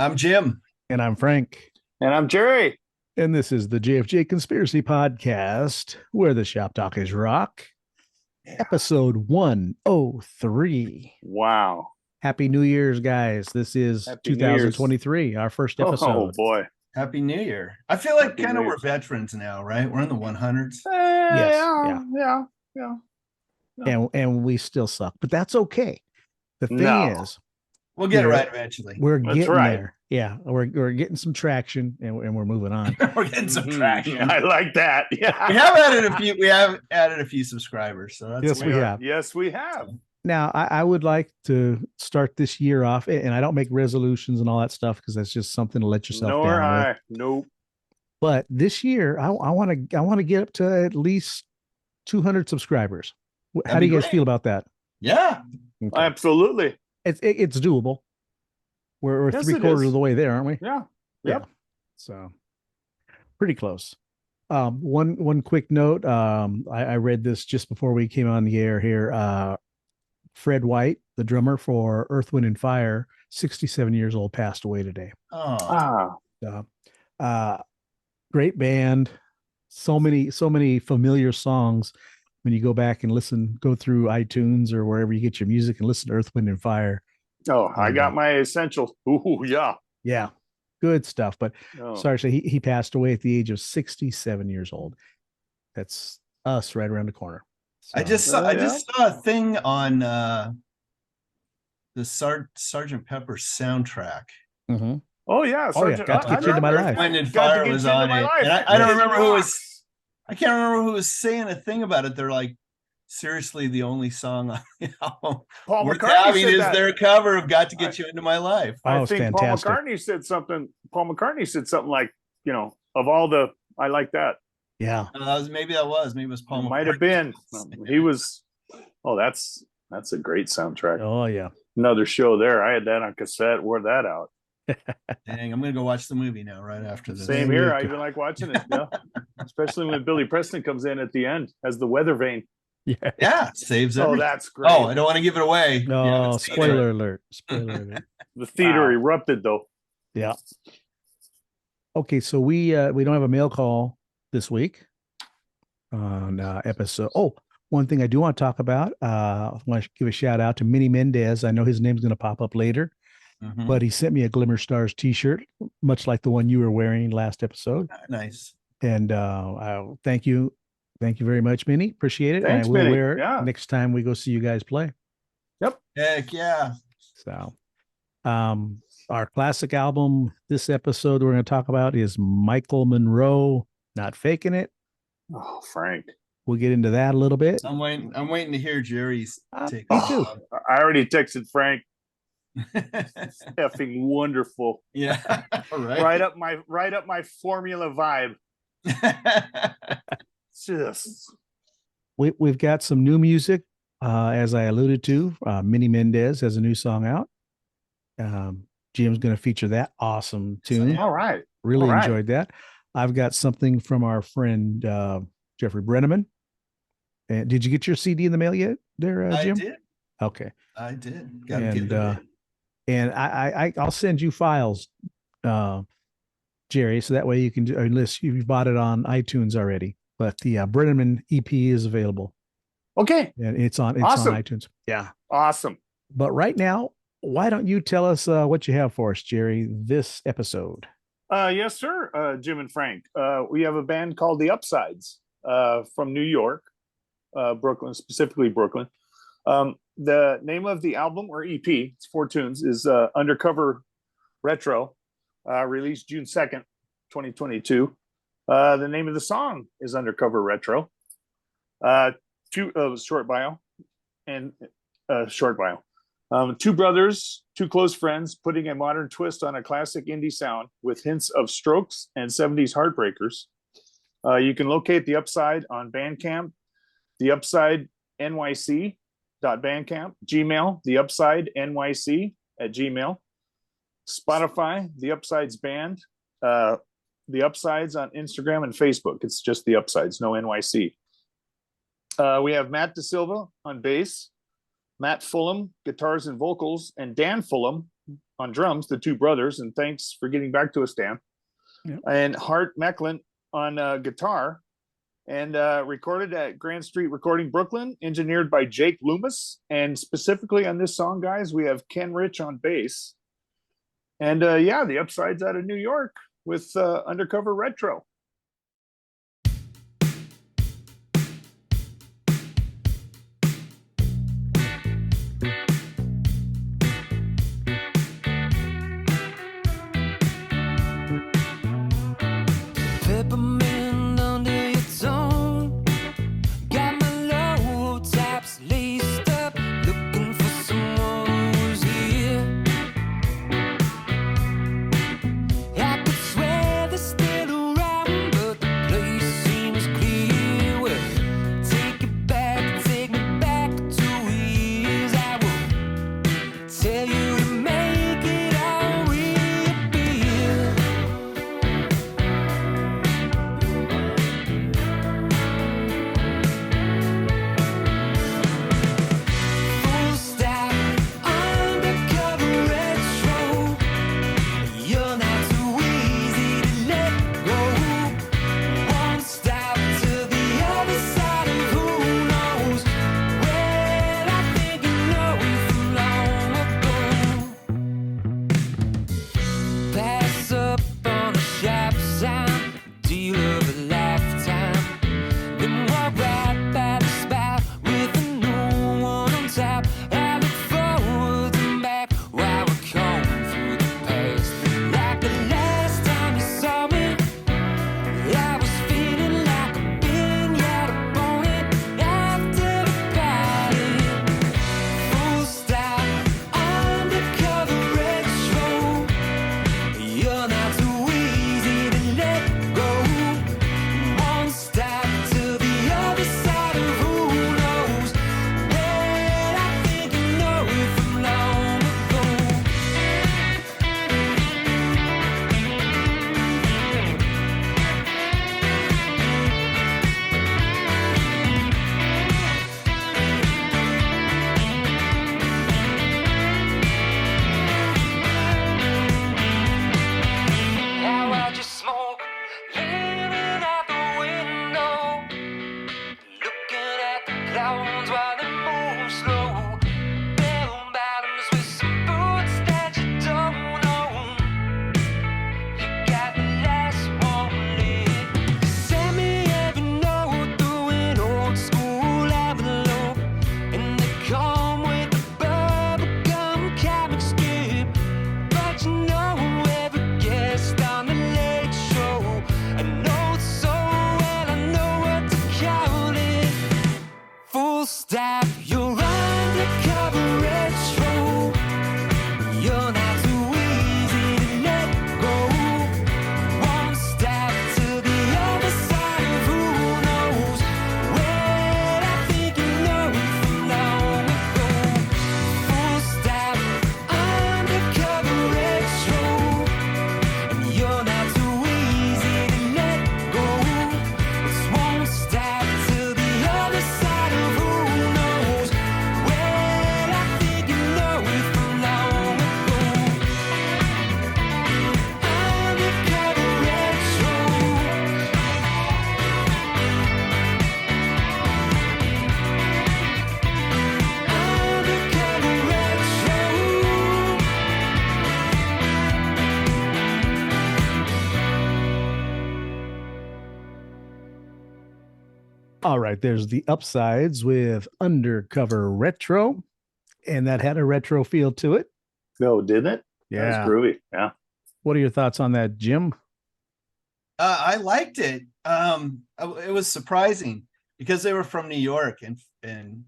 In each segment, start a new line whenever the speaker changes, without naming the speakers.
I'm Jim.
And I'm Frank.
And I'm Jerry.
And this is the JFJ Conspiracy Podcast, where the shop talk is rock. Episode 103.
Wow.
Happy New Year's, guys. This is
Happy
2023, our first episode.
Oh, boy.
Happy New Year. I feel like
Happy
kind of
New
we're
Year.
veterans now, right? We're in the 100s.
Yes,
Yeah.
And we still suck, but that's okay. The thing
No.
is,
We'll get it
We're-
right eventually.
we're
That's
getting
right.
there. Yeah, we're getting some traction, and we're moving on.
We're getting some
Mhm.
traction.
I like that. Yeah.
We have added a few subscribers. So that's
Yes, we have.
Yes, we have.
Now, I would like to start this year off, and I don't make resolutions and all that stuff because that's just something to let yourself
Nor
down with.
I. Nope.
But this year, I want to get up to at least 200 subscribers. How
That'd
do you
be
guys
great.
feel about that?
Yeah.
Okay.
Absolutely.
It's doable. We're
Yes,
3/4
is.
of the way there, aren't we?
Yeah. Yep.
So pretty close. One quick note. I read this just before we came on the air here. Fred White, the drummer for Earth, Wind, and Fire, 67 years old, passed away today.
Oh,
Great band. So many familiar songs. When you go back and go through iTunes or wherever you get your music and listen to Earth, Wind, and Fire.
Oh, I got my essentials. Ooh, yeah.
Yeah, good stuff. But
Oh.
sorry, so he passed away at the age of 67 years old. That's us right around the corner.
I
So,
just saw
Oh,
I
yeah?
just saw a thing on the Sergeant Pepper soundtrack.
mhm.
Oh, yeah.
Oh, yeah. Got to
I
get you into my
remember.
life.
Wind and
Got to
Fire
get
was
you into
on
my
it.
life.
And I don't
It
remember who was
rocks.
I can't remember who was saying a thing about it. They're like, seriously, the only song on the album
Paul
worth
McCartney
having
said
is
that.
their cover of "Got to Get You Into My Life."
Oh,
I
it's
think
fantastic.
Paul McCartney said something like, of all the, I like that.
Yeah.
Maybe it was Paul.
Might have
McCartney.
been. He was. Oh, that's a great soundtrack.
Oh, yeah.
Another show there. I had that on cassette. Wore that out.
Dang, I'm gonna go watch the movie now right after this.
Same
There you
here. I
go.
even like watching it. Yeah. Especially when Billy Preston comes in at the end as the weather vane.
Yeah.
Yeah, saves
Oh,
everything.
that's great.
Oh, I don't want to give it away.
No,
Yeah, it's
spoiler alert. Spoiler alert.
The theater
Wow.
erupted though.
Yeah. Okay, so we don't have a mail call this week on episode. Oh, one thing I do want to talk about. I want to give a shout out to Minnie Mendez. I know his name's going to pop up later,
Mhm.
but he sent me a Glimmer Stars T-shirt, much like the one you were wearing last episode.
Nice.
And thank you very much, Minnie. Appreciate it.
Thanks,
and I will
Minnie.
wear it
Yeah.
next time we go see you guys play.
Heck yeah.
So, our classic album this episode we're going to talk about is Michael Monroe, Not Faking It.
Oh, Frank.
We'll get into that a little bit.
I'm waiting to hear Jerry's take.
Me too.
I already texted Frank. Effing wonderful.
Yeah. Right.
Right up my formula vibe. Just
We've got some new music, as I alluded to. Minnie Mendez has a new song out. Jim's going to feature that awesome tune.
all right.
Really
all right.
enjoyed that. I've got something from our friend Jeffrey Brenneman. And did you get your CD in the mail yet, there,
I
Jim?
did.
Okay.
I did. Gotta
And,
get it.
And I'll send you files, Jerry, so that way you can, unless you've bought it on iTunes already. But the Brenneman EP is available,
Okay.
and it's on
Awesome.
iTunes. Yeah.
Awesome.
But right now, why don't you tell us what you have for us, Jerry, this episode?
Yes, sir. Jim and Frank. We have a band called The Upsides from New York, Brooklyn, specifically Brooklyn. The name of the album or EP, it's 4 tunes, is Undercover Retro, released June 2nd, 2022. The name of the song is Undercover Retro. Short bio. Two brothers, two close friends, putting a modern twist on a classic indie sound with hints of Strokes and 70s Heartbreakers. You can locate The Upside on Bandcamp, The Upside NYC.bandcamp, Gmail, The Upside NYC at Gmail, Spotify, The Upsides Band, The Upsides on Instagram and Facebook. It's just The Upsides, no NYC. We have Matt DeSilva on bass, Matt Fulham, guitars and vocals, and Dan Fulham, on drums, the two brothers, and thanks for getting back to us, Dan.
Yep.
And Hart Mecklin on guitar, and recorded at Grand Street Recording, Brooklyn, engineered by Jake Loomis. And specifically on this song, guys, we have Ken Rich on bass. And the Upsides out of New York with Undercover Retro.
Peppermint under your tongue. Got my low tops laced up, looking for someone who's here. I could swear they're still around, but the place seems clear. Well, take me back to years. I will tell you to make it all reappear. Full stop, undercover retro. You're not too easy to let go. Won't stop to the other side of who knows. Well, I think you know from long ago. Pass up on a sharp sign, deal of a lifetime. Then walk right by the spot with a new one on top. I look forward and back while we're combing through the past. Like the last time you saw me, I was feeling like a pinata bonnet after the party. Full stop, undercover retro. You're not too easy to let go. Won't stop to the other side of who knows. Well, I think you know it from long ago. How I just smoke, leaning out the window, looking at the clouds while they move slow. Bell bottoms with some boots that you don't know. You got the last one lit. Send me every note through an old school envelope, and they come with a bubblegum comic strip. But you know every guest on the late show. I know it so well, I know what to call it. Full stop, you're undercover retro. You're not too easy to let go. Won't stop to the other side of who knows. Well, I think you know it from long ago. Full stop, undercover retro. And you're not too easy to let go. It won't stop to the other side of who knows. Well, I think you know it from long ago. Undercover retro. Undercover retro.
All right, there's the Upsides with Undercover Retro, and that had a retro feel to it.
No, didn't it?
Yeah.
That's groovy. Yeah.
What are your thoughts on that, Jim?
I liked it. It was surprising because they were from New York, and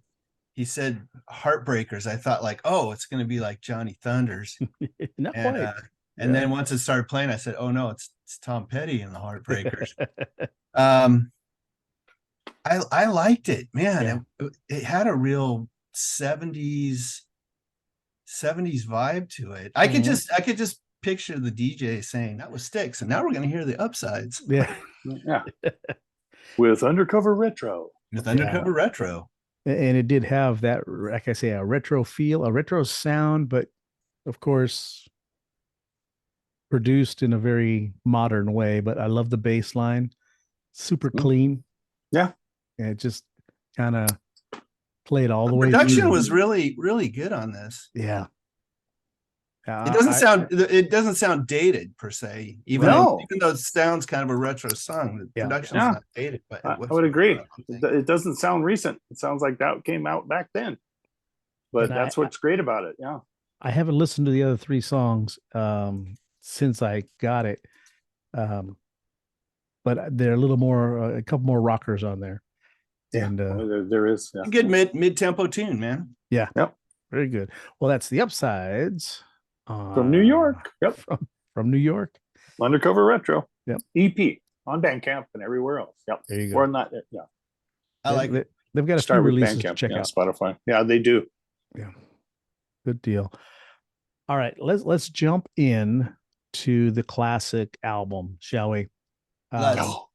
he said Heartbreakers. I thought like, oh, it's going to be like Johnny Thunders.
Not
And,
quite.
and then once it started playing, I said, oh no, it's Tom Petty and the Heartbreakers. I liked it, man. It had a real 70s vibe to it. I could just picture the DJ saying that was Styx, and now we're going to hear the Upsides.
Yeah.
Yeah. With Undercover Retro.
With Undercover Retro.
And it did have that, like I say, a retro feel, a retro sound, but of course, produced in a very modern way, but I love the bass line. Super
Mm.
clean.
Yeah.
And it just kind of played all the
The
way
production
through.
was really, really good on this.
Yeah.
It doesn't sound dated per se,
No.
even though it sounds kind of a retro song. The
Yeah.
production's
Yeah.
not dated, but
I
it was
would agree.
retro, I think.
It doesn't sound recent. It sounds like that came out back then. But
And
that's what's great about it. Yeah.
I haven't listened to the other 3 songs since I got it. But they're a little more, a couple more rockers on there.
Yeah.
And
there is. Yeah.
A good mid tempo tune, man.
yeah.
Yep.
Very good. Well, that's the Upsides.
From New York. Yep.
From New York.
Undercover Retro.
Yep.
EP on Bandcamp and everywhere else. Yep.
There you go.
Or not. Yeah.
I like it.
They've got a few
Start with
releases to
Bandcamp.
check
Yeah,
out.
Spotify. Yeah, they do.
Yeah. Good deal. All right, let's jump in to the classic album, shall we?
Let's.
Oh,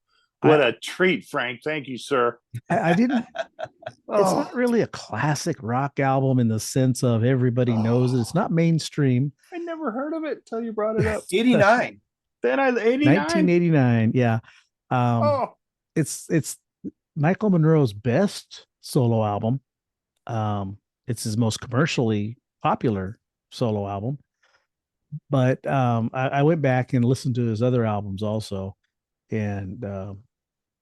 what a treat, Frank. Thank you, sir.
I didn't. It's
Oh,
not really a classic rock album in the sense of everybody knows it. It's not mainstream.
I never heard of it till you brought it up.
89.
Then 89.
1989. Yeah.
Oh,
It's Michael Monroe's best solo album. It's his most commercially popular solo album. But I went back and listened to his other albums also, and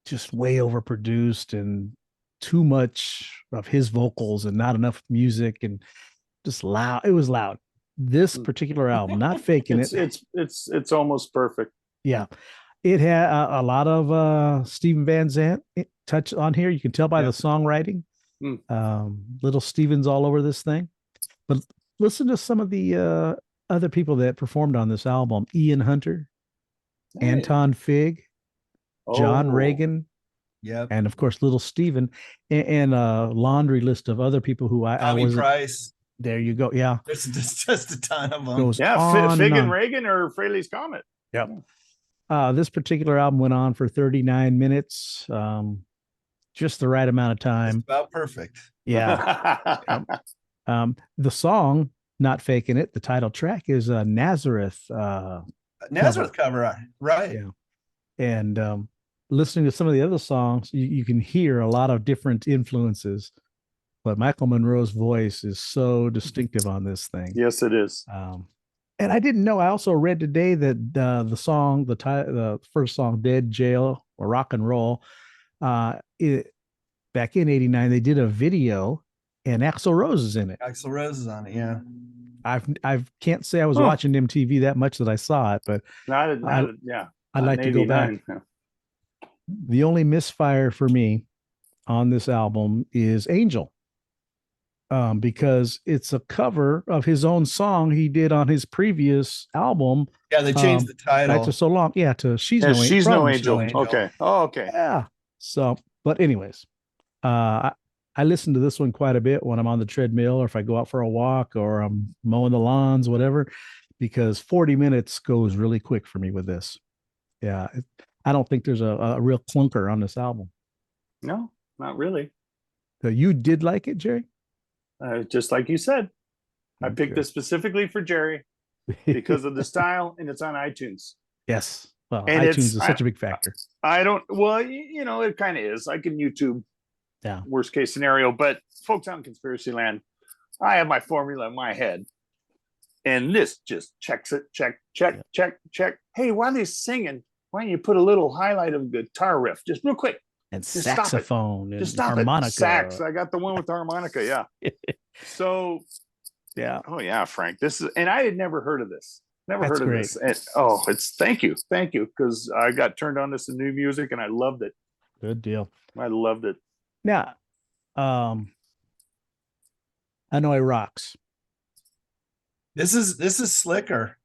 just way overproduced and too much of his vocals and not enough music and just loud. It was loud. This particular album, not faking it.
it's almost perfect.
Yeah. It had a lot of Steven Van Zandt touch on here. You can tell by the songwriting. Little Steven's all over this thing. But listen to some of the other people that performed on this album. Ian Hunter,
Hey.
Anton Fig, John
Oh,
Reagan,
Yep.
and of course Little Steven, and a laundry list of other people who I
Tommy
wasn't.
Price.
There you go. Yeah.
There's just a ton of them.
Goes
Yeah,
on
Fig
and
and
on.
Reagan or Fraley's Comet.
This particular album went on for 39 minutes. Just the right amount of
It's
time.
about perfect.
Yeah. The song, Not Faking It, the title track is Nazareth.
Nazareth cover, right?
Yeah. And listening to some of the other songs, you can hear a lot of different influences, but Michael Monroe's voice is so distinctive on this thing.
Yes, it is.
And I didn't know. I also read today that the song, the first song, "Dead Jail" or "Rock and Roll," back in '89, they did a video, and Axl Rose is in it.
Axl Rose is on it, yeah.
I can't say I was watching MTV that much that I saw it, but
Yeah.
I'd like to go back.
89. Yeah.
The only misfire for me on this album is Angel. Because it's a cover of his own song he did on his previous album.
Yeah, they changed the title.
Nights Are So Long. Yeah, to She's
Yeah,
No Angel.
she's
from
no
She's
angel. Okay. Oh, okay.
Yeah. So, but anyways, I listen to this one quite a bit when I'm on the treadmill or if I go out for a walk or I'm mowing the lawns, whatever, because 40 minutes goes really quick for me with this. Yeah. I don't think there's a real clunker on this album.
No, not really.
So you did like it, Jerry?
Just like you said, I picked
Okay.
this specifically for Jerry because of the style, and it's on iTunes.
Yes. Well,
And
iTunes is such a big factor.
I don't. Well, it kind of is. I can YouTube.
Yeah.
Worst case scenario, but folks out in Conspiracy Land, I have my formula in my head, and this just checks it. Check. Hey, while he's singing, why don't you put a little highlight of a guitar riff, just real quick?
And
Just stop it.
saxophone and
Just stop
harmonica.
it. Sax. I got the one with the harmonica. Yeah. So,
Yeah.
oh yeah, Frank. This is, and I had never heard of this. Never
That's
heard of
great.
this. And, it's thank you, because I got turned on to some new music and I loved it.
Good deal.
I loved it.
Now, Hanoi Rocks.
This is slicker.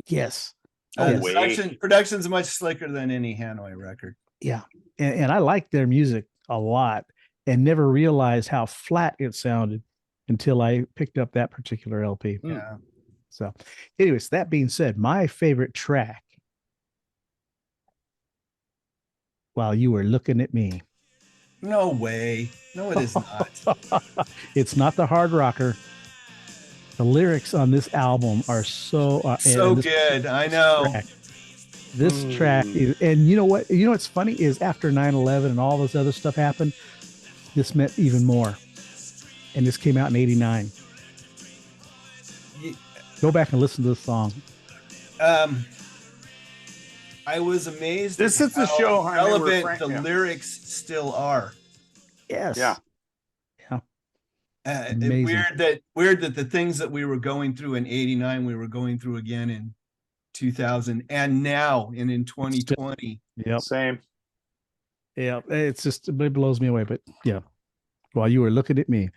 Yes.
Oh, wait.
Production's much slicker than any Hanoi record.
Yeah. And I liked their music a lot and never realized how flat it sounded until I picked up that particular LP.
Yeah.
So, anyways, that being said, my favorite track, While You Were Looking at Me.
No way. No, it is not.
It's not the hard rocker. The lyrics on this album are so
So
and this
good. I know.
track, this track is, and you know what? You know what's funny is after 9/11 and all this other stuff happened, this meant even more. And this came out in '89.
Ye-
Go back and listen to this song.
I was amazed.
This
at
is the
how
show I remember
relevant
Frank-
the
yeah.
lyrics still are.
Yes.
Yeah.
Amazing.
Weird that the things that we were going through in '89 we were going through again in 2000 and now and in 2020.
Yep.
Same.
Yeah. It's just, it blows me away. But yeah, while you were looking at me.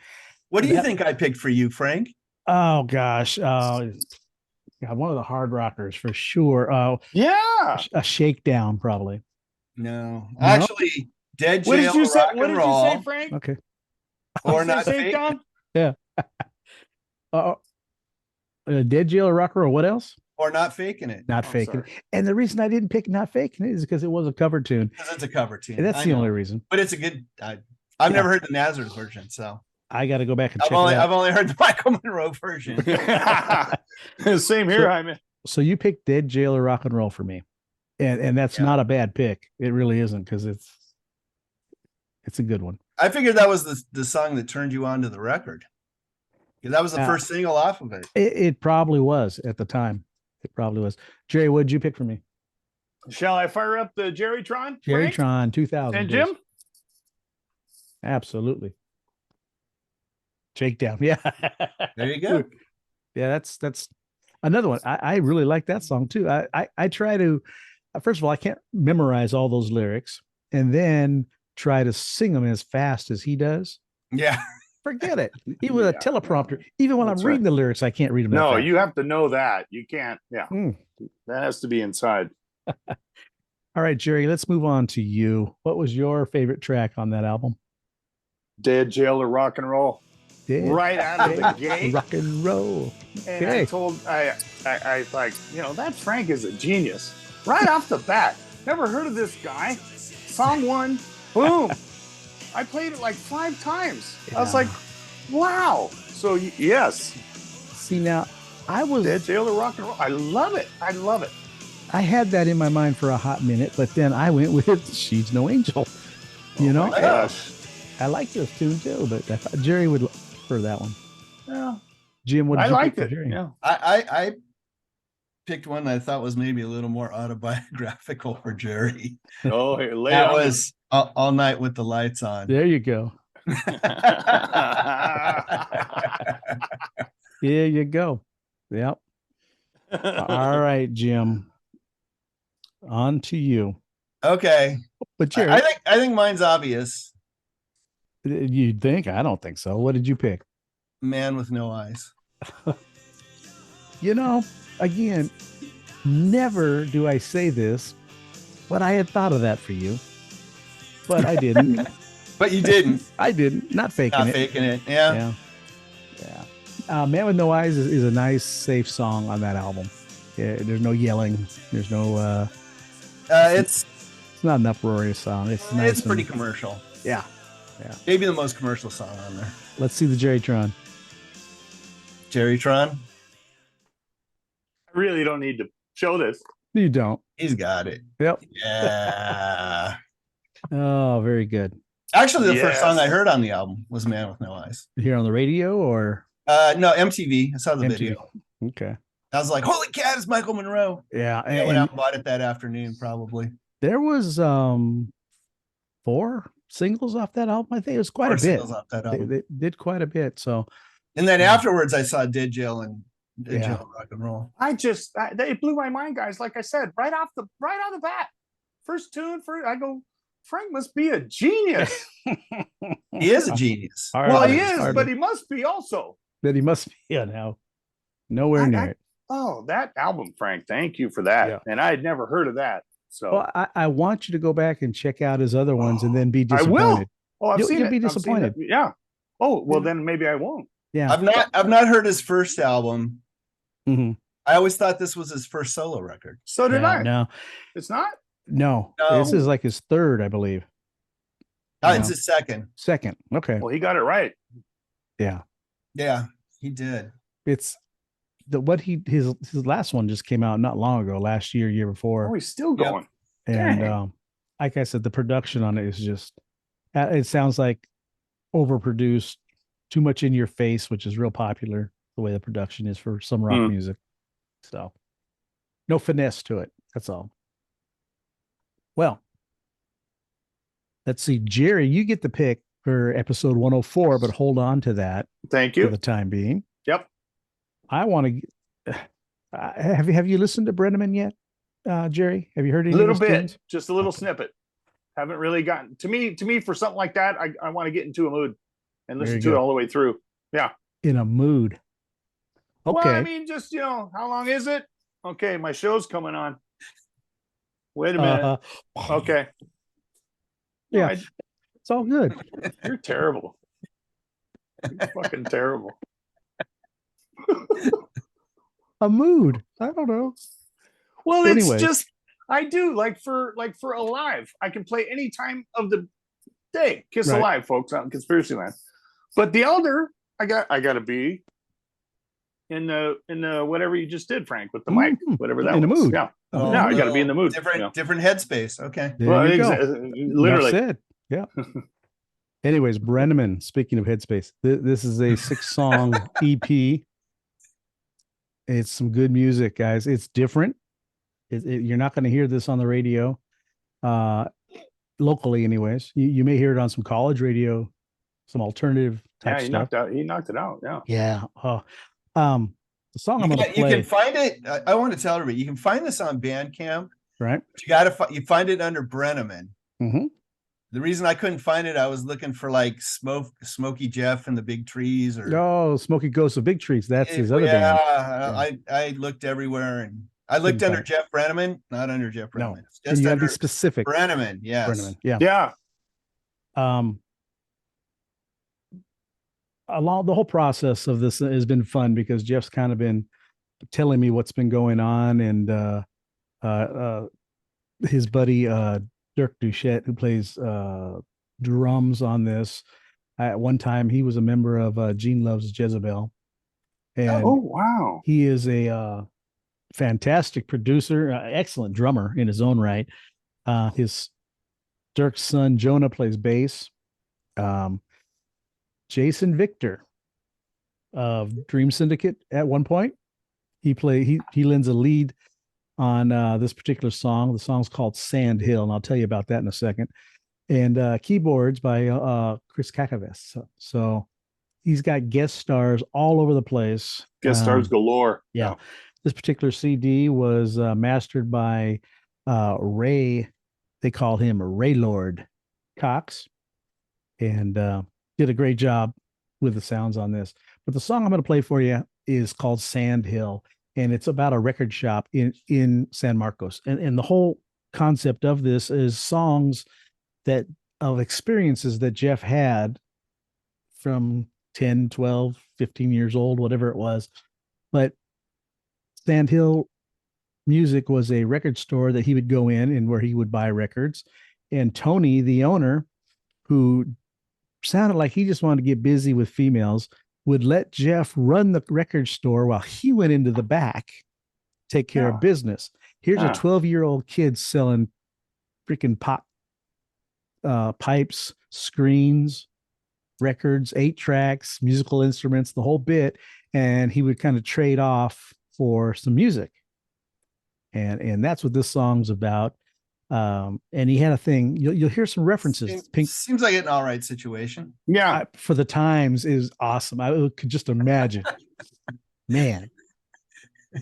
What do you
That-
think I picked for you, Frank?
Oh gosh. Yeah, one of the hard rockers for sure.
Yeah.
A shakedown, probably.
No,
No?
actually, Dead
What
Jail
did you say?
Rock
What
and
did
Roll,
you say, Frank?
Okay.
or
Did you
not
say
fake.
Don?
Dead Jail or Rocker or what else?
Or not faking it,
Not
Oh,
faking
sorry.
it. And the reason I didn't pick Not Faking It is because it was a cover tune.
because it's a cover tune.
And that's
I
the
know.
only reason.
But it's a good. I've
Yeah.
never heard the Nazareth version, so
I got to go back and
I've
check
only
it out.
I've only heard the Michael Monroe version.
Same here,
So-
Jaime.
So you picked Dead Jail or Rock and Roll for me. And that's
Yeah.
not a bad pick. It really isn't, because it's a good one.
I figured that was the song that turned you on to the record. Because that was the
Yeah.
first single off of it.
It probably was at the time. It probably was. Jerry, what did you pick for me?
Shall I fire up the Jerrytron?
Jerry
Frank?
Tron 2000.
And
please.
Jim?
Absolutely. Shakedown. Yeah.
There you go.
Yeah, that's another one. I really like that song too. I try to, first of all, I can't memorize all those lyrics and then try to sing them as fast as he does.
Yeah.
Forget it. Even with a
Yeah,
teleprompter, even when
that's
I'm reading the lyrics, I can't read them. that
No,
fast.
you have to know that. You can't. Yeah.
Mm.
That has to be inside.
All right, Jerry, let's move on to you. What was your favorite track on that album?
Dead Jail or Rock and Roll.
Dead
Right out of the gate.
Rock and roll.
And
Okay.
I like, that Frank is a genius. Right off the bat. Never heard of this guy. Song one, boom. I played it like 5 times. I was
Yeah.
like, wow. So yes,
See, now I was
Dead Jail or Rock and Roll. I love it. I love it.
I had that in my mind for a hot minute, but then I went with She's No Angel. You know,
my gosh.
I like this tune too, but I thought Jerry would prefer that one.
Yeah,
Jim, what did
I
you
liked
pick
it.
for Jerry?
Yeah.
I picked one that I thought was maybe a little more autobiographical for Jerry.
Oh, here, lay
That
on
was All Night with the Lights On.
There you go. There you go. Yep. All right, Jim. On to you.
Okay.
But Jerry,
I think mine's obvious.
you'd think? I don't think so. What did you pick?
Man with No Eyes.
You know, again, never do I say this, but I had thought of that for you. But I didn't.
But you didn't.
I didn't. Not faking
Not
it.
faking it. Yeah.
Yeah. Yeah. Man with No Eyes is a nice, safe song on that album. Yeah, there's no yelling. There's no
It's
it's not an uproarious song. It's nice.
it's pretty
and-
commercial.
Yeah.
Maybe the most commercial song on there.
Let's see the Jerrytron.
Jerrytron.
I really don't need to show this.
You don't.
He's got it.
Yep.
Yeah.
Oh, very good.
Actually, the first
Yes.
song I heard on the album was Man with No Eyes.
Here on the radio or
No, MTV. I saw the
MTV?
video.
Okay.
I was like, holy cat, it's Michael Monroe.
Yeah.
I went
And
out and bought it that afternoon, probably.
there was 4 singles off that album. I think it was quite
Four
a bit.
singles off that
They,
album.
they did quite a bit. So
And then
Yeah.
afterwards, I saw Dead Jail and Dead
Yeah.
Jail and Rock and Roll.
It blew my mind, guys. Like I said, right off the bat, first tune, I go, Frank must be a genius.
He is a genius.
Hard
Well,
on
he
it.
is,
Hard
but
on-
he must be also.
that he must be now. Nowhere
I-
near
I-
it.
Oh, that album, Frank. Thank you for that.
Yeah.
And I had never heard of that. So,
Well, I want you to go back and check out his other ones and then be
I will.
disappointed.
I've
you'll-
seen
you'll
it.
be
I've seen
disappointed.
it. Yeah. Oh, well,
Yeah.
then maybe I won't.
Yeah.
I've not heard his first album.
Mhm.
I always thought this was his first solo record.
So did
Yeah,
I.
No,
It's not?
no.
No.
This is like his third, I believe.
It's
Yeah.
his second.
Second. Okay.
Well, he got it right.
Yeah.
Yeah, he did.
it's his last one just came out not long ago, last year before.
Oh, he's still
Yep.
going.
And
Dang.
like I said, the production on it is just, it sounds like overproduced, too much in your face, which is real popular the way the production is for some rock music. So no finesse to it. That's all. Well, let's see, Jerry, you get the pick for episode 104, but hold on to that
Thank
for
you.
the time being.
Yep.
I want to have you listened to Brenneman yet, Jerry? Have you heard any
A little
of his
bit,
tunes?
just a little
Okay.
snippet. Haven't really gotten to me for something like that. I want to get into a mood and
There
listen
you
to it
go.
all the way through. Yeah.
In a mood. Okay.
Well, I mean, just how long is it? Okay, my show's coming on. Wait a minute. Okay.
Yeah.
No,
It's all good.
you're terrible. You're fucking terrible.
A mood. I don't know.
Well,
Anyways.
it's just I do like for Alive. I can play any time of the day. Kiss
Right.
Alive, folks, out in Conspiracy Land. But the Elder, I got to be in the whatever you just did, Frank, with the mic, whatever that
In the
was.
mood.
Yeah.
Oh,
Yeah, I got to be in the mood.
Different headspace. Okay.
There
Well,
you go.
literally.
Enough said. Yeah. Anyways, Brenneman, speaking of headspace, this is a 6-song EP. It's some good music, guys. It's different. You're not going to hear this on the radio, locally anyways. You may hear it on some college radio, some alternative type
Yeah,
stuff.
he knocked it out. Yeah.
Yeah. The song I'm going to
You
play,
can find it. I want to tell everybody, you can find this on Bandcamp.
right?
But you find it under Brenneman.
Mm-hmm.
The reason I couldn't find it, I was looking for like Smokey Jeff and the Big Trees, or
Oh, Smoky Ghosts of Big Trees. That's his other band.
I looked everywhere, and I looked
Couldn't
under Jeff Brenneman, not under Jeff
No.
Brenneman. It's
And
just
you got to be
under
specific.
Brenneman. Yes.
Brenneman. Yeah.
Yeah.
Along the whole process of this has been fun because Jeff's kind of been telling me what's been going on, and his buddy Dirk Duchette, who plays drums on this. At one time, he was a member of Gene Loves Jezebel, and
Oh wow.
he is a fantastic producer, excellent drummer in his own right. His Dirk's son Jonah plays bass. Jason Victor of Dream Syndicate at one point. He lends a lead on this particular song. The song's called Sand Hill, and I'll tell you about that in a second. And keyboards by Chris Kakaves. So he's got guest stars all over the place.
Guest stars galore.
Yeah. This particular CD was mastered by Ray. They call him Ray Lord Cox, and did a great job with the sounds on this. But the song I'm going to play for you is called Sand Hill, and it's about a record shop in San Marcos. And the whole concept of this is songs of experiences that Jeff had from 10, 12, 15 years old, whatever it was. But Sand Hill Music was a record store that he would go in and where he would buy records. And Tony, the owner, who sounded like he just wanted to get busy with females, would let Jeff run the record store while he went into the back, take care of business. Here's a 12-year-old kid selling freaking pop pipes, screens, records, 8 tracks, musical instruments, the whole bit. And he would kind of trade off for some music. And that's what this song's about. And he had a thing. You'll hear some references.
Seems like an all right situation.
Yeah.
For the times is awesome. I could just imagine, man.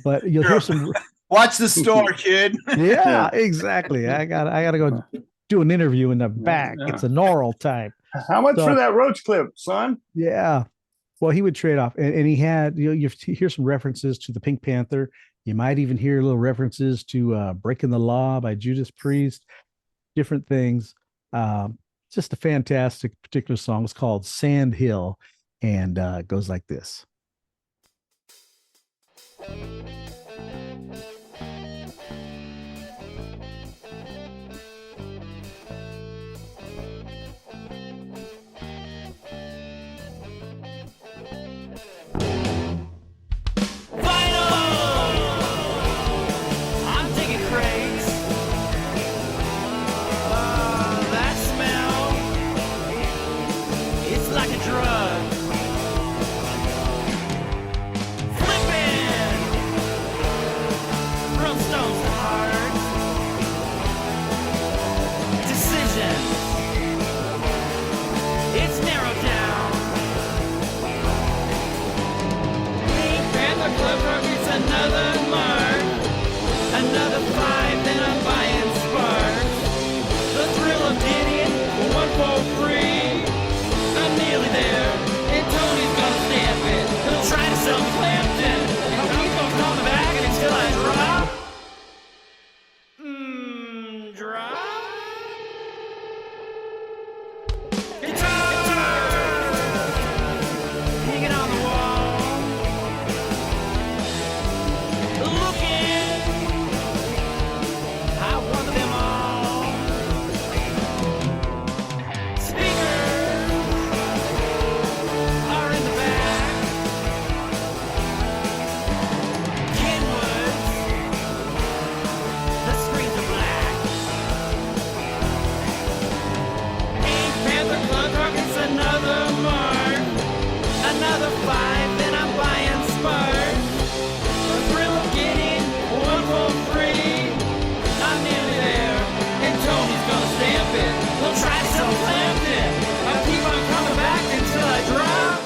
But you'll hear some.
Watch the store, kid.
Yeah, exactly. I gotta go do an interview in the back.
Yeah.
It's an oral type.
How much for that roach clip, son?
Yeah. Well, he would trade off, and he had you hear some references to the Pink Panther. You might even hear little references to Breaking the Law by Judas Priest, different things. Just a fantastic particular song. It's called Sand Hill, and it goes like this.
drugs. Flipping from stones to hearts. Decisions. It's narrowed down. Pink Panther Club targets another mark. Another 5, then I'm buying sparks. The thrill of getting 1 for free. I'm nearly there, and Tony's gonna stamp it. He'll try to sell me Clampton. I'll keep on coming back until I drop. Drop. Guitar! Hanging on the wall. Looking. I won them all. Speakers are in the back. Kenwoods, the screens are black. Pink Panther Club targets another mark. Another 5, then I'm buying sparks. The thrill of getting 1 for free. I'm nearly there, and Tony's gonna stamp it. He'll try to sell Clampton. I'll keep on coming back until I drop.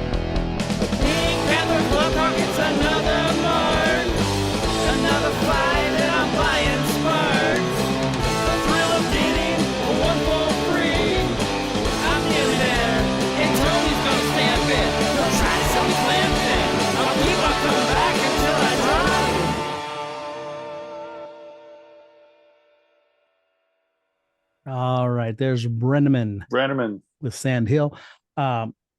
Pink Panther Club targets another mark. Another 5, and I'm buying sparks. The thrill of getting 1 for free. I'm nearly there, and Tony's gonna stamp it. He'll try to sell me Clampton. I'll keep on coming back until I drop.
All right, there's Brenneman with Sand Hill.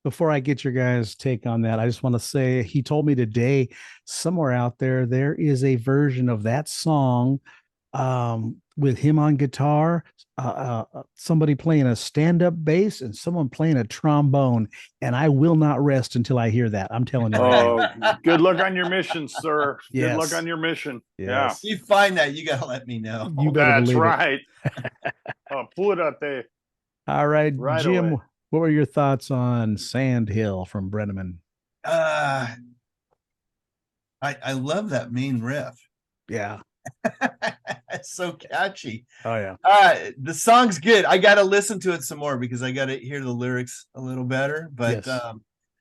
Before I get your guys' take on that, I just want to say he told me today somewhere out there is a version of that song with him on guitar, somebody playing a stand-up bass, and someone playing a trombone. And I will not rest until I hear that. I'm telling you.
Oh, good luck on your mission, sir.
Yes.
Good luck on your mission.
Yes.
If you find that, you gotta let me know.
You better
That's
believe it.
right. Pull it out there.
All right,
Right
Jim,
away.
what were your thoughts on Sand Hill from Brenneman?
I love that main riff.
Yeah.
It's so catchy.
Oh, yeah.
The song's good. I got to listen to it some more because I got to hear the lyrics a little better. But
Yes.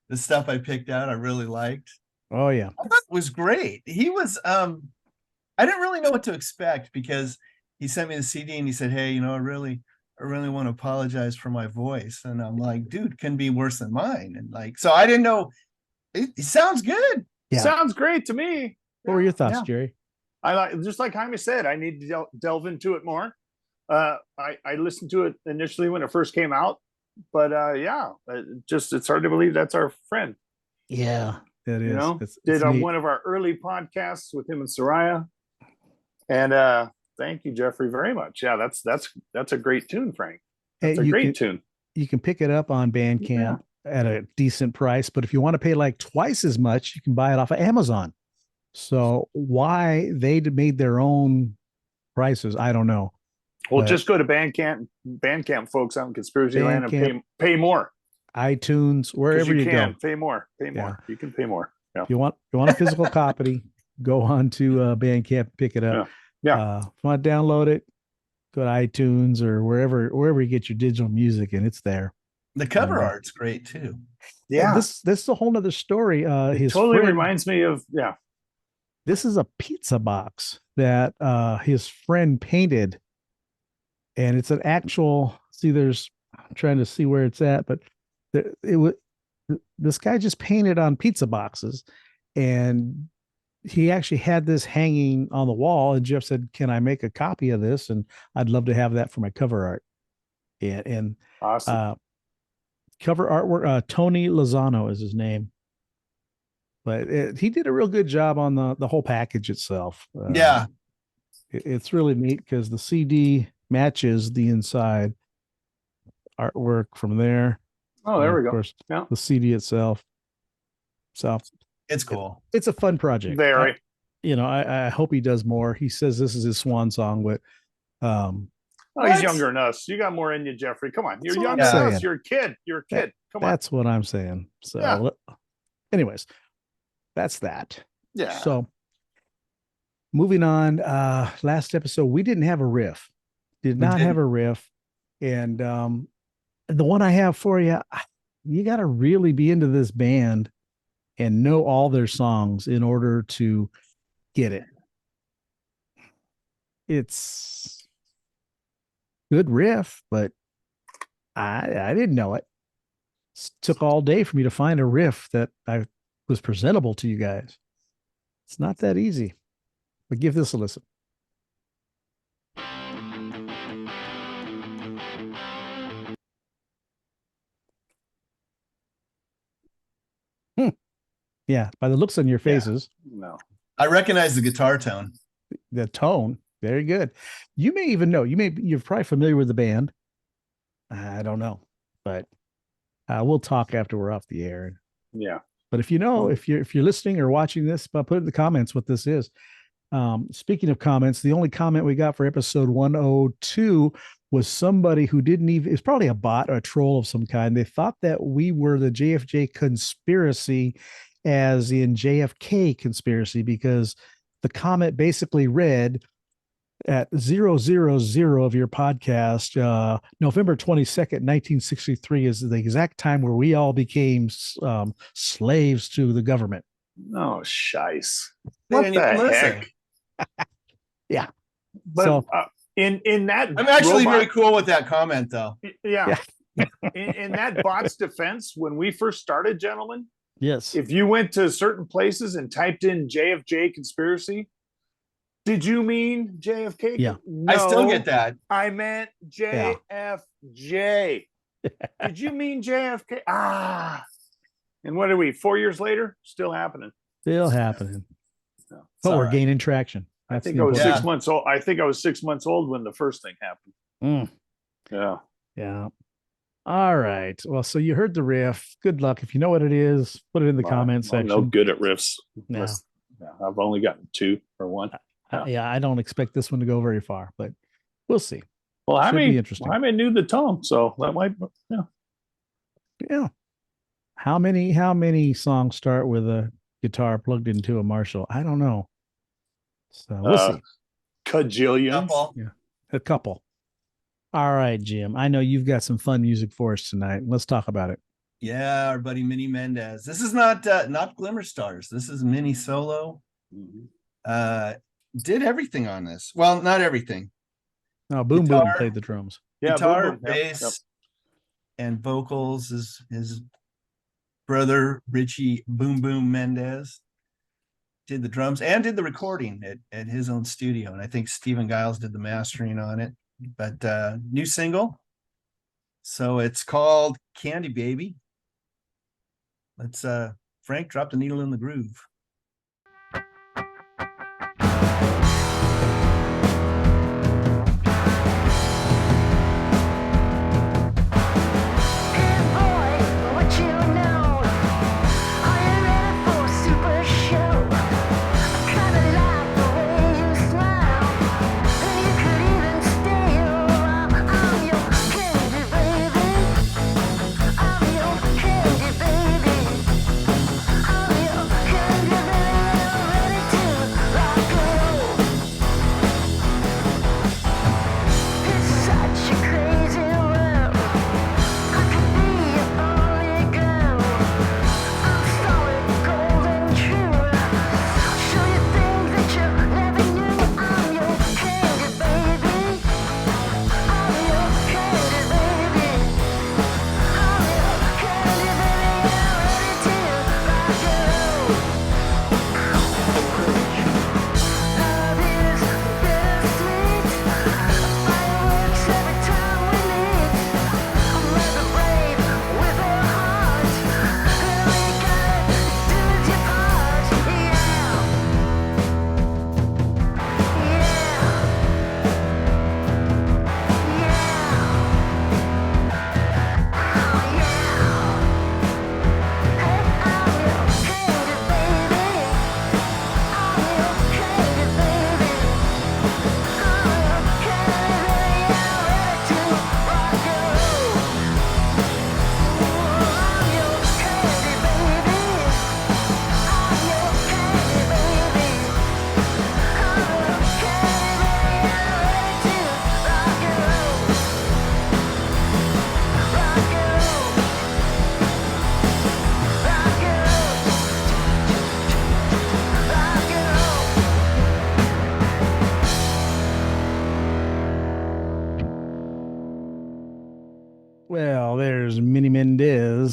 the stuff I picked out, I really liked.
Oh, yeah.
I thought it was great. He was. I didn't really know what to expect because he sent me the CD and he said, "Hey, I really want to apologize for my voice." And I'm like, "Dude, can be worse than mine." And so I didn't know. It sounds good.
Yeah.
Sounds great to me.
What were your thoughts,
Yeah.
Jerry?
I like, just like Jaime said, I need to delve into it more. I listened to it initially when it first came out, but it's hard to believe that's our friend.
Yeah, that is.
You know,
It's
did
neat.
one of our early podcasts with him and Soraya, and thank you, Jeffrey, very much. Yeah, that's a great tune, Frank.
Hey,
That's a great tune.
You can pick it up on Bandcamp at a decent price, but if you want to pay like twice as much, you can buy it off of Amazon. So why they made their own prices, I don't know.
Well,
But-
just go to Bandcamp, folks, out in Conspiracy Land, and
Bandcamp.
pay more.
iTunes,
'Cause
wherever you
can
go.
pay more.
Yeah.
You can pay more. Yeah.
If you want a physical copy, go on to Bandcamp, pick it up.
Yeah.
If you want to download it, go to iTunes or wherever you get your digital music, and it's there.
The cover art's great too.
Yeah.
This is a whole nother story.
It
His
totally
friend-
reminds me of
This is a pizza box that his friend painted, and it's an actual. See, I'm trying to see where it's at, but it was This guy just painted on pizza boxes, and he actually had this hanging on the wall. And Jeff said, "Can I make a copy of this? And I'd love to have that for my cover art." And
Awesome.
cover artwork. Tony Lozano is his name, but he did a real good job on the whole package itself.
Yeah.
It's really neat because the CD matches the inside artwork from there.
Oh, there
And
we
of
go.
course,
Yeah.
the CD itself. So
It's cool.
it's a fun project.
Very.
I hope he does more. He says this is his swan song, but
Oh,
What?
he's younger than us. You got more in you, Jeffrey. Come on. You're
That's what
younger
I'm
than us.
saying.
You're a kid. You're a kid. Come on.
that's what I'm saying. So,
Yeah.
anyways, that's that.
Yeah.
So, moving on. Last episode we didn't have a riff. Did
We
not have
didn't.
a riff, and the one I have for you, you got to really be into this band and know all their songs in order to get it. It's good riff, but I didn't know it. Took all day for me to find a riff that I was presentable to you guys. It's not that easy, but give this a listen. Yeah, by the looks on your
Yeah.
faces,
No.
I recognize the guitar tone.
the tone, very good. You may even know, you're probably familiar with the band. I don't know, but we'll talk after we're off the air.
Yeah.
But if you know, if you're listening or watching this, put in the comments what this is. Speaking of comments, the only comment we got for episode 102 was somebody who didn't even, it's probably a bot or a troll of some kind. They thought that we were the JFJ Conspiracy, as in JFK Conspiracy, because the comment basically read at 000 of your podcast, November 22nd, 1963 is the exact time where we all became slaves to the government.
Oh, shice.
They
What
didn't
the
even listen.
heck?
Yeah.
But
So-
in that
I'm actually
robot-
very cool with that comment, though.
Yeah. In that bot's defense, when we first started, gentlemen,
Yes.
if you went to certain places and typed in JFJ conspiracy, did you mean JFK?
Yeah.
No,
I still get that.
I meant JFJ. Did you mean JFK? Ah. And what are we, 4 years later? Still happening.
Still happening.
No.
But we're
alright.
gaining traction.
I
That's
think
the
I was
important-
6 months old. I think I was 6 months old when the first thing happened.
Mm,
Yeah.
yeah. All right. Well, so you heard the riff. Good luck. If you know what it is, put it in the comment
I'm
section.
no good at riffs.
No.
Yeah, I've only gotten 2 or 1.
Yeah, I don't expect this one to go very far, but we'll see.
Well,
Should be
Jaime,
interesting.
Jaime knew the tone, so that might, yeah.
Yeah. How many songs start with a guitar plugged into a Marshall? I don't know. So we'll see.
Cajillions.
Couple.
A couple. All right, Jim. I know you've got some fun music for us tonight. Let's talk about it.
Yeah, our buddy Minnie Mendez. This is not Glimmer Stars. This is Minnie solo. Did everything on this. Well, not everything.
Oh, Boom Boom
Guitar.
played the drums.
Yeah,
Guitar,
boom, boom. Yep,
bass,
yep.
and vocals is his brother Richie Boom Boom Mendez. Did the drums and did the recording at his own studio. And I think Stephen Giles did the mastering on it. But new single. So it's called Candy Baby. Let's Frank drop the needle in the groove.
Hey boy, what you know? Are you ready for a super show? I kinda like the way you smile, and you could even stay a while. I'm your candy baby. I'm your candy baby. I'm your candy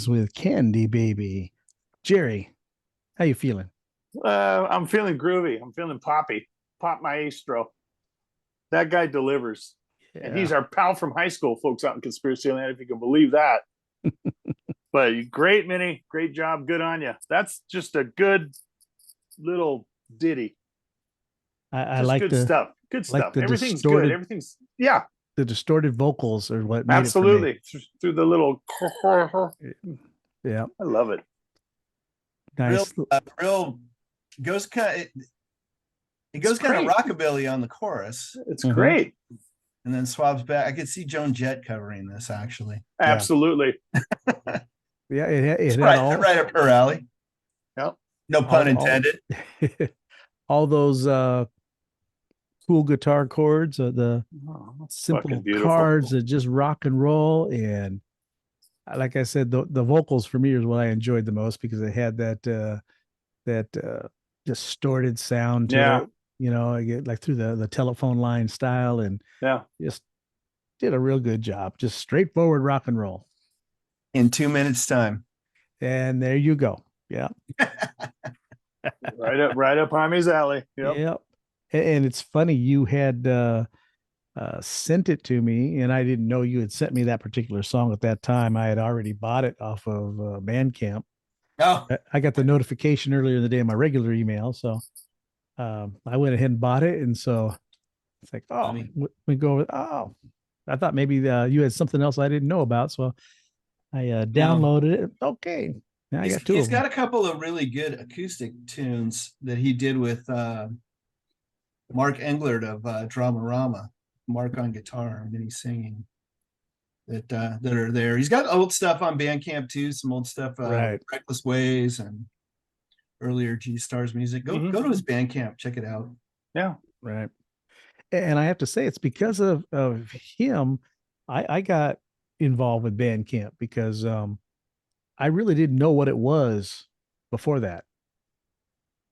Mendez with Candy Baby. Jerry, how you feeling?
I'm feeling groovy. I'm feeling poppy. Pop maestro. That guy delivers. And he's our pal from high school, folks out in Conspiracy Land, if you can believe that. But great, Minnie. Great job. Good on you. That's just a good little ditty.
I
Just
like
good
the
stuff. Good
like
stuff.
the
Everything's
distorted-
good. Everything's, yeah,
the distorted vocals are what made
absolutely. Through the little,
it for me. Yeah,
I love it.
nice.
Real goes kind. It goes kind of
great.
rockabilly on the chorus,
It's
Mhm.
great.
and then swabs back. I could see Joan Jett covering this actually.
Absolutely.
Yeah,
It's
it
right,
had all
right up her alley.
Yep.
No pun
all-
intended.
all those cool guitar chords, the
Oh, that's
simple
fucking beautiful.
cards that just rock and roll. And like I said, the vocals for me is what I enjoyed the most because it had that distorted sound to
Yeah.
it. You know, I get like through the telephone line style, and
Yeah.
just did a real good job. Just straightforward rock and roll.
In 2 minutes time.
And there you go. Yeah.
Right up Jaimie's alley. Yep.
Yep. And it's funny, you had sent it to me, and I didn't know you had sent me that particular song at that time. I had already bought it off of Bandcamp.
Oh,
I got the notification earlier in the day in my regular email, so I went ahead and bought it. And so it's like, oh,
Funny.
we go with, oh, I thought maybe you had something else I didn't know about, so I downloaded it. Okay, now I got two.
he's
of them.
got a couple of really good acoustic tunes that he did with Mark Englert of Dramarama. Mark on guitar and Minnie singing. That are there. He's got old stuff on Bandcamp too. Some old stuff,
Right.
Reckless Ways and earlier G Stars music. Go
Mhm.
go to his Bandcamp, check it out.
Yeah.
Right. And I have to say, it's because of him, I got involved with Bandcamp because I really didn't know what it was before that.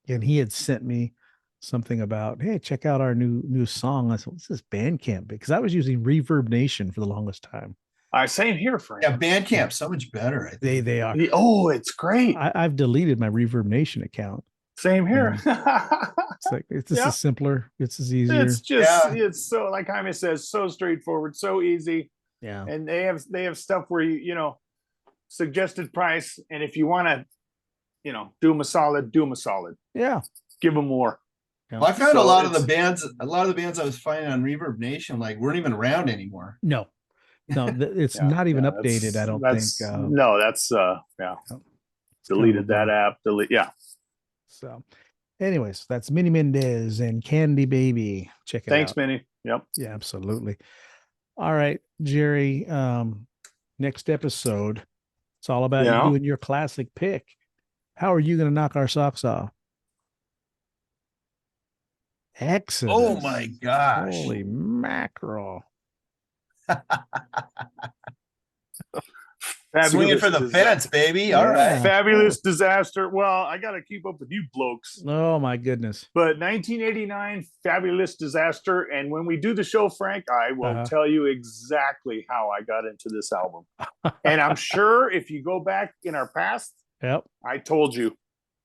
And he had sent me something about, hey, check out our new song. I said, what's this Bandcamp? Because I was using Reverb Nation for the longest time.
Same here, Frank.
Yeah, Bandcamp so much better. I think.
They are.
Oh, it's great.
I've deleted my Reverb Nation account.
Same here.
It's like this
Yeah.
is simpler. This is easier.
It's just
Yeah.
it's so, like Jaime says, so straightforward, so easy.
Yeah.
And they have stuff where you know, suggested price, and if you want to, you know, do them a solid.
Yeah.
Give them more.
Well, I found
So
a lot of the
it's-
bands I was finding on Reverb Nation like weren't even around anymore.
No, it's
Yeah,
not even
yeah,
updated. I don't think.
No, that's yeah. Deleted that app. Yeah.
So, anyways, that's Minnie Mendez and Candy Baby. Check it
Thanks,
out.
Minnie. Yep.
Yeah, absolutely. All right, Jerry. Next episode, it's all about
Yeah.
you doing your classic pick. How are you going to knock our socks off? Exodus.
Oh my gosh.
Holy mackerel.
Swinging for the fence, baby. All right.
Yeah.
Fabulous disaster. Well, I got to keep up with you blokes.
Oh my goodness.
But 1989, Fabulous Disaster. And when we do the show, Frank, I will
Uh-huh.
tell you exactly how I got into this album. And I'm sure if you go back in our past,
Yep.
I told you,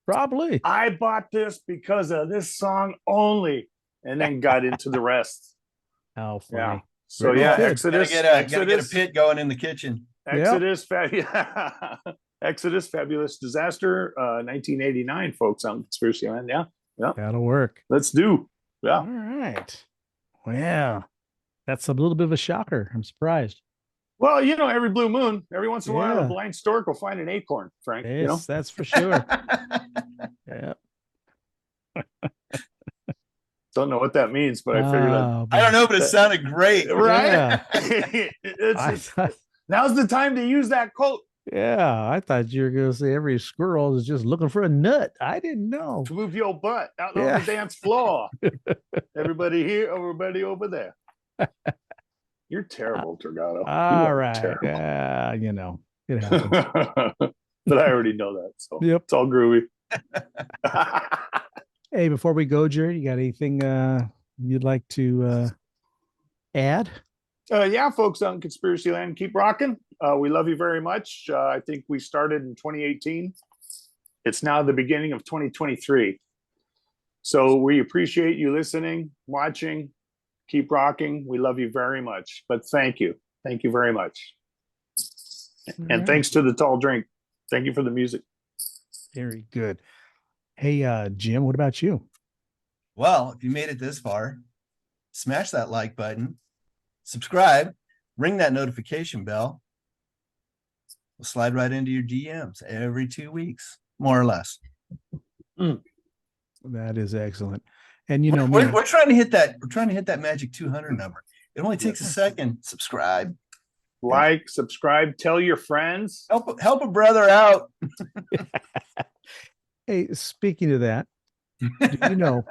Probably.
I bought this because of this song only, and then got into the rest.
How funny.
Yeah. So
Very
yeah,
good.
Exodus.
Gotta get a
Exodus.
pit going in the kitchen.
Exodus, Exodus, Fabulous Disaster, 1989, folks on Conspiracy Land. Yeah,
That'll work.
let's do. Yeah,
All right. Well, that's a little bit of a shocker. I'm surprised.
well, you know, every blue moon, every once in a while,
Yeah.
a blind stork will find an acorn. Frank,
Yes,
you know,
that's for sure. Yeah.
don't know what that means, but I figured
Oh,
I don't know, but it sounded great.
right.
Yeah.
It's-
I thought,
now's the time to use that quote
yeah, I thought you were going to say every squirrel is just looking for a nut. I didn't know.
to move your butt out
Yeah.
on the dance floor. Everybody here, everybody over there. You're terrible, Dragato. You
All
are
right.
terrible.
Yeah, you know, it happens.
But I already know that, so
Yep.
it's all groovy.
Hey, before we go, Jerry, you got anything you'd like to add?
Yeah, folks on Conspiracy Land, keep rocking. We love you very much. I think we started in 2018. It's now the beginning of 2023. So we appreciate you listening, watching. Keep rocking. We love you very much. But thank you. Thank you very much. And thanks to the tall drink. Thank you for the music.
Very good. Hey, Jim, what about you?
Well, if you made it this far, smash that like button, subscribe, ring that notification bell. We'll slide right into your DMs every 2 weeks, more or less.
That is excellent. And you
We're,
know,
we're,
me,
we're trying to hit that. We're trying to hit that magic 200 number. It only takes a second. Subscribe.
Like, subscribe, tell your friends.
Help a brother out.
hey, speaking of that, do you know,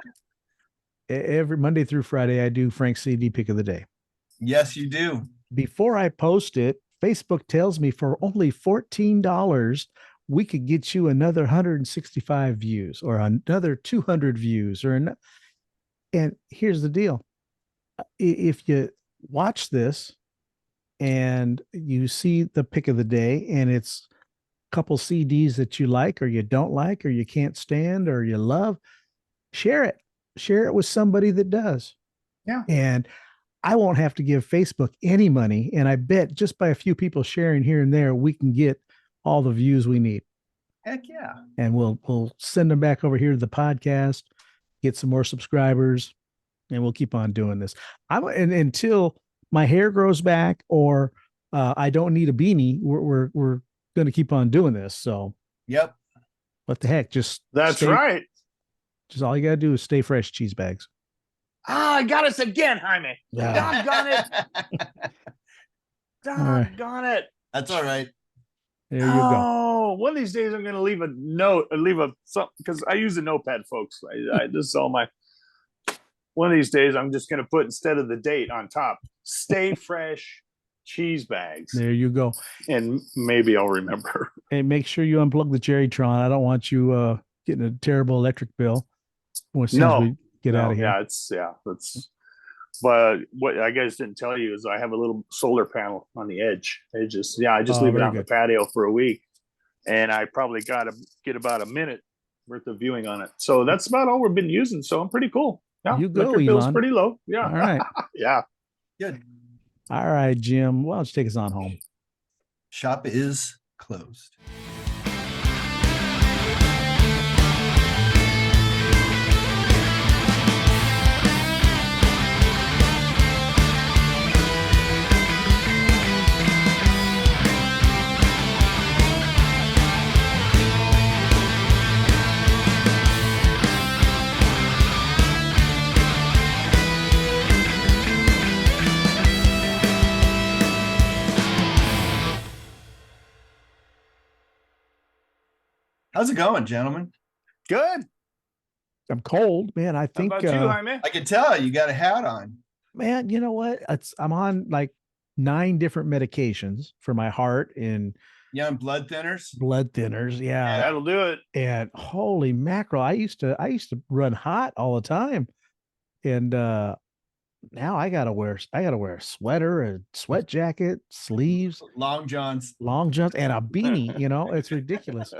every Monday through Friday, I do Frank's CD pick of the day.
Yes, you do.
Before I post it, Facebook tells me for only $14, we could get you another 165 views or another 200 views and here's the deal. If you watch this and you see the pick of the day and it's a couple CDs that you like or you don't like or you can't stand or you love, share it with somebody that does.
Yeah.
And I won't have to give Facebook any money. And I bet just by a few people sharing here and there, we can get all the views we need.
Heck yeah.
And we'll send them back over here to the podcast, get some more subscribers, and we'll keep on doing this. And until my hair grows back or I don't need a beanie, we're going to keep on doing this. So
Yep.
what the heck?
That's right.
Just all you got to do is stay fresh, cheese bags.
I got us again, Jaime.
Yeah.
Doggone it.
right.
Doggone it.
That's all right.
There you go.
Oh, one of these days I'm going to leave a note, because I use a notepad, folks. This is all my. One of these days I'm just going to put, instead of the date on top, stay fresh cheese bags.
There you go.
And maybe I'll remember.
And make sure you unplug the Jerrytron. I don't want you getting a terrible electric bill as soon as we get out of here.
Yeah, that's. But what I guys didn't tell you is I have a little solar panel on the edge. I just leave it
very
on the
good.
patio for a week, and I probably got to get about a minute worth of viewing on it. So that's about all we've been using. So I'm pretty cool. Yeah,
You go,
electric bill's
Elon.
pretty low. Yeah.
All right.
Yeah.
Good.
All right, Jim. Why don't you take us on home?
Shop is closed. How's it going, gentlemen?
Good.
I'm cold, man. I
How
think,
about you, Jaime?
I can tell you got a hat on.
man, you know what? I'm on like 9 different medications for my heart and
You on blood thinners?
blood thinners. Yeah.
That'll do it.
And holy mackerel, I used to run hot all the time. And now I gotta wear a sweater, a sweat jacket, sleeves,
Long Johns.
long johns, and a beanie. It's ridiculous.